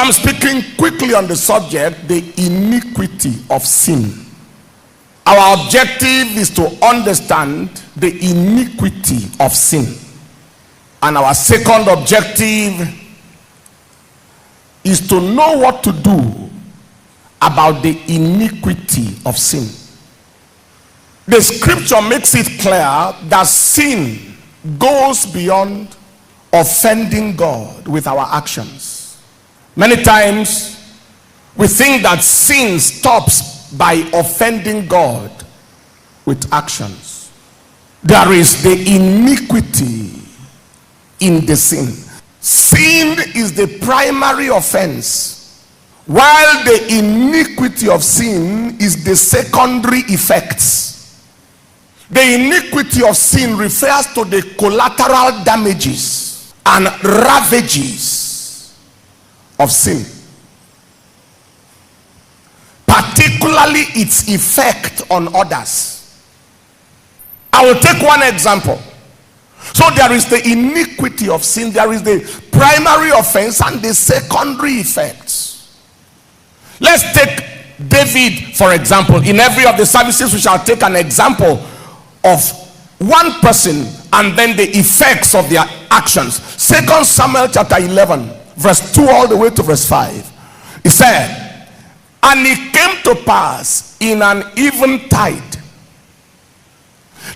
I'm speaking quickly on the subject, the iniquity of sin. Our objective is to understand the iniquity of sin. And our second objective is to know what to do about the iniquity of sin. The scripture makes it clear that sin goes beyond offending God with our actions. Many times we think that sin stops by offending God with actions. There is the iniquity in the sin. Sin is the primary offense, while the iniquity of sin is the secondary effects. The iniquity of sin refers to the collateral damages and ravages of sin, particularly its effect on others. I will take one example. So there is the iniquity of sin, there is the primary offense and the secondary effects. Let's take David, for example. In every of the services we shall take an example of one person and then the effects of their actions. 2 Samuel chapter 11 verse 2 all the way to verse 5. It said, and it came to pass in an eventide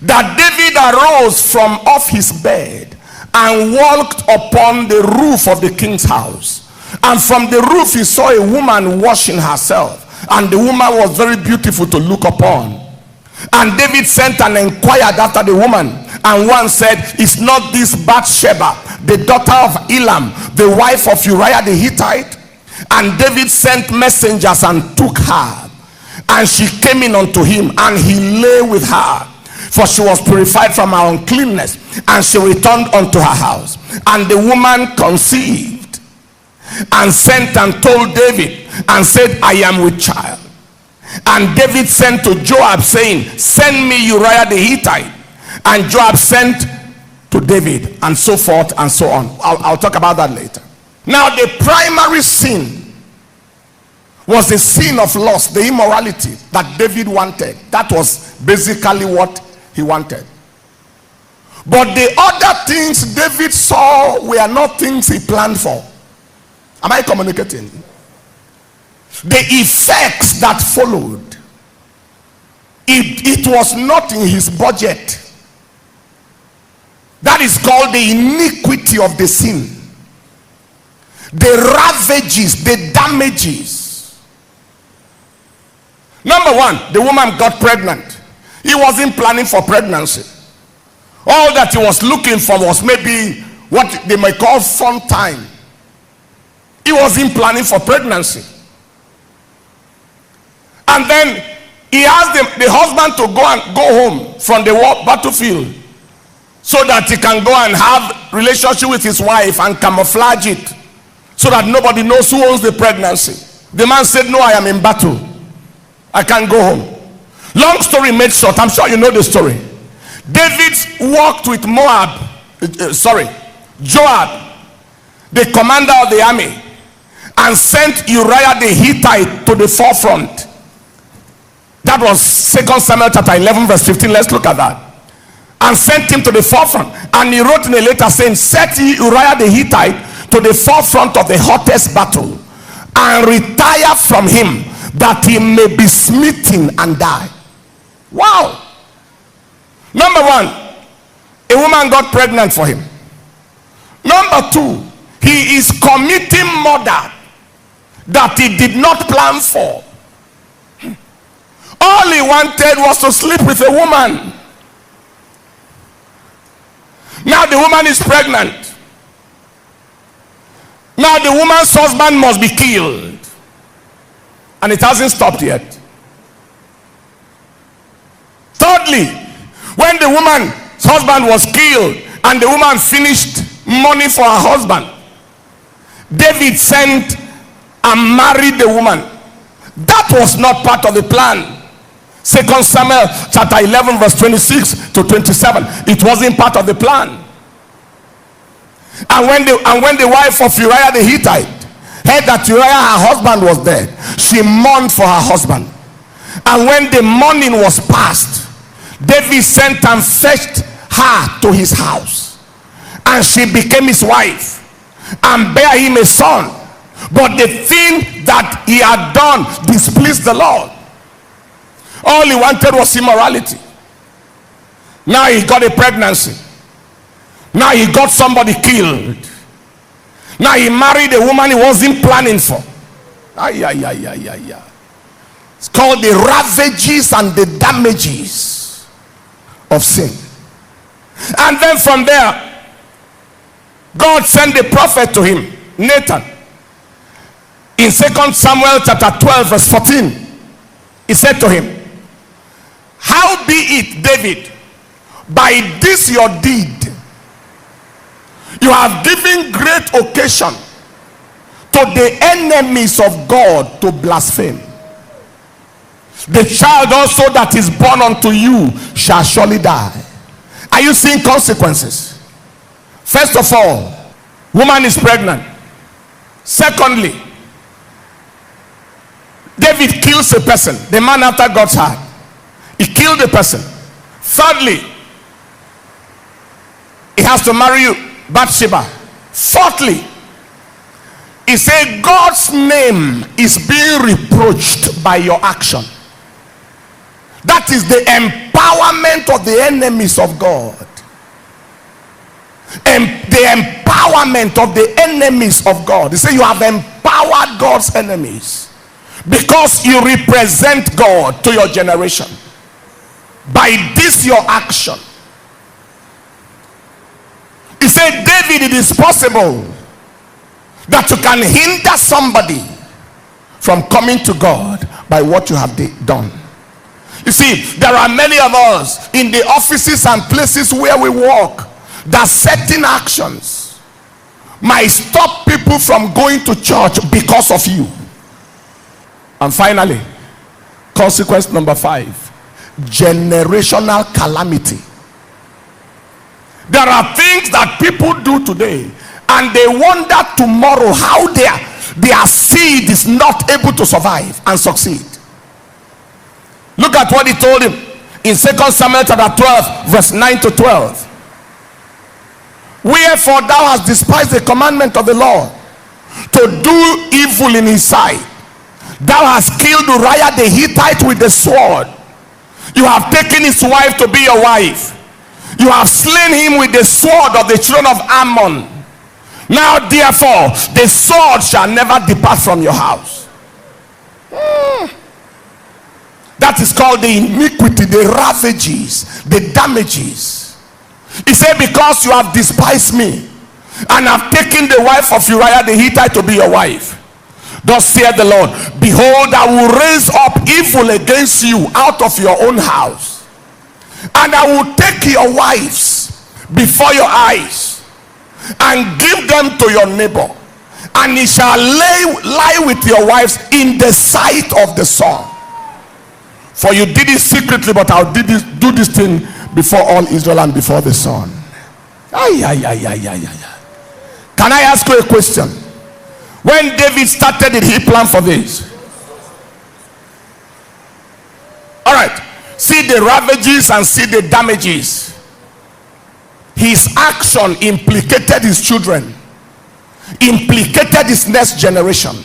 that David arose from off his bed and walked upon the roof of the king's house, and from the roof he saw a woman washing herself, and the woman was very beautiful to look upon. And David sent and inquired after the woman, and one said, is not this Bathsheba, the daughter of Elam, the wife of Uriah the Hittite? And David sent messengers and took her, and she came in unto him, and he lay with her, for she was purified from her uncleanness, and she returned unto her house. And the woman conceived, and sent and told David, and said, I am with child. And David sent to Joab, saying, send me Uriah the Hittite. And Joab sent to David, and so forth and so on. I'll talk about that later. Now, the primary sin was the sin of lust, the immorality that David wanted. That was basically what he wanted. But the other things David saw were not things he planned for. Am I communicating? The effects that followed, it was not in his budget. That is called the iniquity of the sin. The ravages, the damages. Number one, the woman got pregnant. He wasn't planning for pregnancy. All that he was looking for was maybe what they might call fun time. He wasn't planning for pregnancy. And then he asked the husband to go home from the battlefield so that he can go and have relationship with his wife and camouflage it so that nobody knows who owns the pregnancy. The man said, no, I am in battle. I can't go home. Long story made short, I'm sure you know the story. David walked with Joab, the commander of the army, and sent Uriah the Hittite to the forefront. That was 2 Samuel chapter 11 verse 15. Let's look at that. And sent him to the forefront. And he wrote in a letter saying, set ye Uriah the Hittite to the forefront of the hottest battle, and retire from him, that he may be smitten and die. Wow. Number one, a woman got pregnant for him. Number two, he is committing murder that he did not plan for. All he wanted was to sleep with a woman. Now the woman is pregnant. Now the woman's husband must be killed. And it hasn't stopped yet. Thirdly, when the woman's husband was killed and the woman finished money for her husband, David sent and married the woman. That was not part of the plan. 2 Samuel chapter 11 verse 26 to 27. It wasn't part of the plan. And when the wife of Uriah the Hittite heard that Uriah, her husband, was dead, she mourned for her husband. And when the mourning was past, David sent and fetched her to his house, and she became his wife and bare him a son. But the thing that he had done displeased the Lord. All he wanted was immorality. Now he got a pregnancy. Now he got somebody killed. Now he married a woman he wasn't planning for. It's called the ravages and the damages of sin. And then from there, God sent a prophet to him, Nathan. In 2 Samuel chapter 12 verse 14, he said to him, how be it, David, by this your deed, you have given great occasion to the enemies of God to blaspheme. The child also that is born unto you shall surely die. Are you seeing consequences? First of all, woman is pregnant. Secondly, David kills a person, the man after God's heart. He killed a person. Thirdly, he has to marry you, Bathsheba. Fourthly, he said God's name is being reproached by your action. That is the empowerment of the enemies of God. And the empowerment of the enemies of God. He said you have empowered God's enemies because you represent God to your generation. By this your action. He said, David, it is possible that you can hinder somebody from coming to God by what you have done. You see, there are many of us in the offices and places where we work that certain actions might stop people from going to church because of you. And finally, consequence number 5, generational calamity. There are things that people do today and they wonder tomorrow how their seed is not able to survive and succeed. Look at what he told him in 2 Samuel chapter 12 verse 9 to 12. Wherefore thou hast despised the commandment of the Lord to do evil in his sight. Thou hast killed Uriah the Hittite with the sword. You have taken his wife to be your wife. You have slain him with the sword of the children of Ammon. Now therefore the sword shall never depart from your house. That is called the iniquity, the ravages, the damages. He said, because you have despised me and have taken the wife of Uriah the Hittite to be your wife, thus saith the Lord, behold, I will raise up evil against you out of your own house, and I will take your wives before your eyes and give them to your neighbor, and he shall lie with your wives in the sight of the sun. For you did it secretly, but I'll do this thing before all Israel and before the sun. Can I ask you a question? When David started, did he plan for this? All right. See the ravages and see the damages. His action implicated his children, implicated his next generation.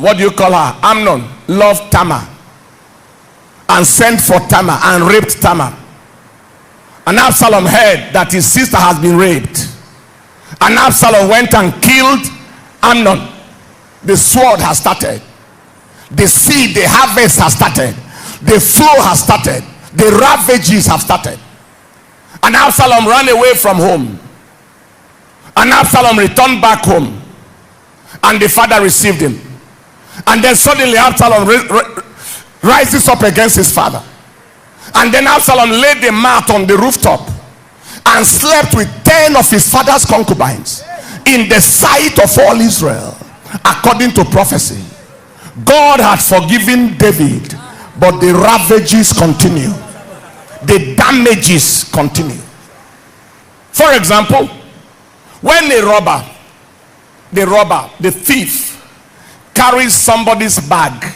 What do you call her? Amnon loved Tamar and sent for Tamar and raped Tamar. And Absalom heard that his sister has been raped. And Absalom went and killed Amnon. The sword has started. The seed, the harvest has started. The flow has started. The ravages have started. And Absalom ran away from home. And Absalom returned back home. And the father received him. And then suddenly Absalom rises up against his father. And then Absalom laid the mat on the rooftop and slept with 10 of his father's concubines in the sight of all Israel, according to prophecy. God had forgiven David, but the ravages continue. The damages continue. For example, When the thief carries somebody's bag,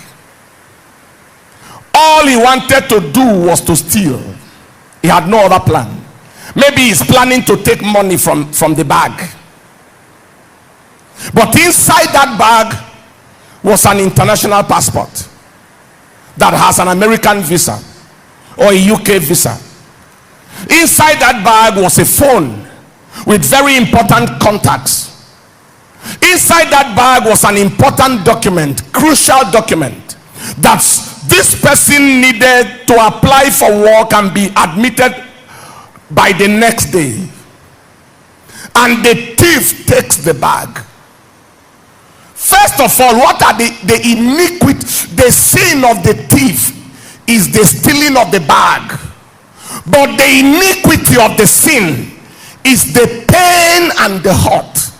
all he wanted to do was to steal. He had no other plan. Maybe he's planning to take money from the bag. But inside that bag was an international passport that has an American visa or a UK visa. Inside that bag was a phone with very important contacts. Inside that bag was an important document, crucial document, that this person needed to apply for work and be admitted by the next day. And the thief takes the bag. First of all, what are the iniquity? The sin of the thief is the stealing of the bag. But the iniquity of the sin is the pain and the hurt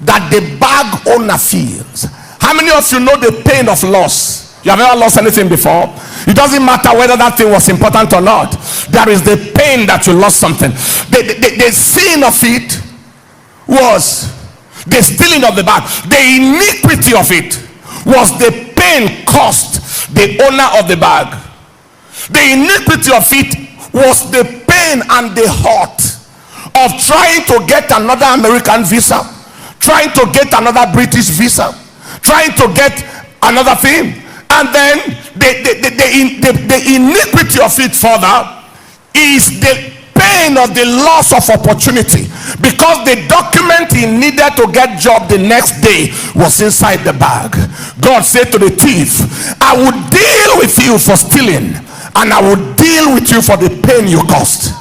that the bag owner feels. How many of you know the pain of loss? You have ever lost anything before? It doesn't matter whether that thing was important or not. There is the pain that you lost something. The sin of it was the stealing of the bag. The iniquity of it was the pain caused the owner of the bag. The iniquity of it was the pain and the hurt of trying to get another American visa, trying to get another British visa, trying to get another thing. And then the iniquity of it further is the pain of the loss of opportunity, because the document he needed to get job the next day was inside the bag. God said to the thief, I will deal with you for stealing, and I will deal with you for the pain you caused.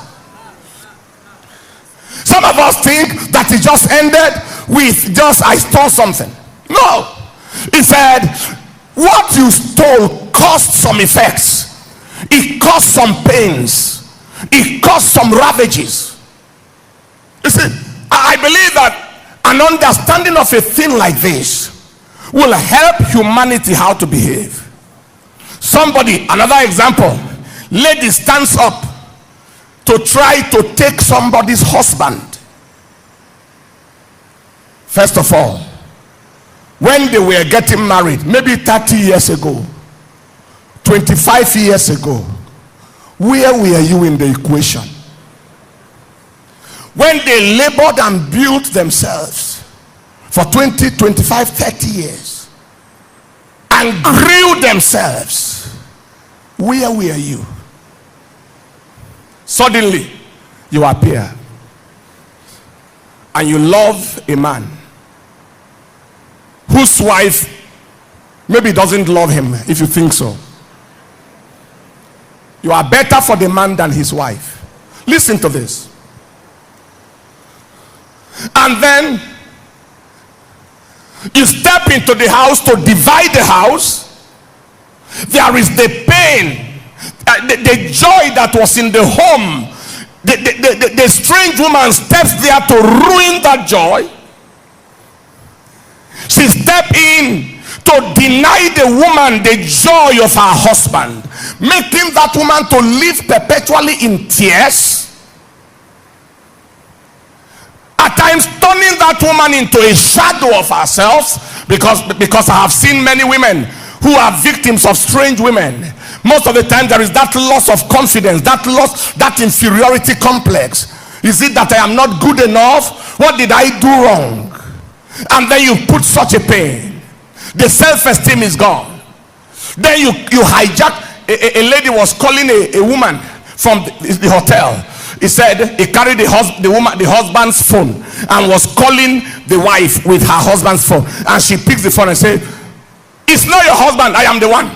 Some of us think that it just ended with just I stole something. No, he said what you stole caused some effects. It caused some pains. It caused some ravages. You see, I believe that an understanding of a thing like this will help humanity how to behave. Somebody, another example, lady stands up to try to take somebody's husband. First of all, when they were getting married, maybe 30 years ago, 25 years ago, where were you in the equation? When they labored and built themselves for 20, 25, 30 years and grew themselves, where were you? Suddenly you appear and you love a man whose wife maybe doesn't love him, if you think so. You are better for the man than his wife. Listen to this. And then you step into the house to divide the house. There is the pain, the joy that was in the home. The strange woman steps there to ruin that joy. She stepped in to deny the woman the joy of her husband, making that woman to live perpetually in tears, at times turning that woman into a shadow of herself, because I have seen many women who are victims of strange women. Most of the time there is that loss of confidence, that inferiority complex. Is it that I am not good enough? What did I do wrong? And then you put such a pain. The self-esteem is gone. Then you hijack. A lady was calling a woman from the hotel. He said he carried the husband's phone and was calling the wife with her husband's phone. And she picks the phone and said, it's not your husband, I am the one.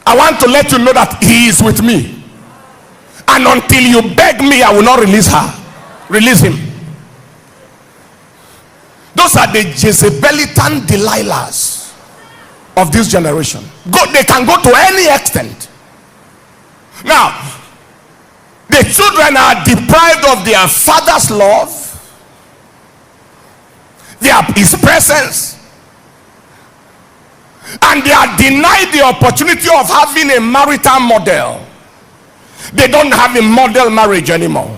I want to let you know that he is with me. And until you beg me, I will not release her. Release him. Those are the Jezebelitan Delilahs of this generation. They can go to any extent. Now, the children are deprived of their father's love, his presence, and they are denied the opportunity of having a marital model. They don't have a model marriage anymore.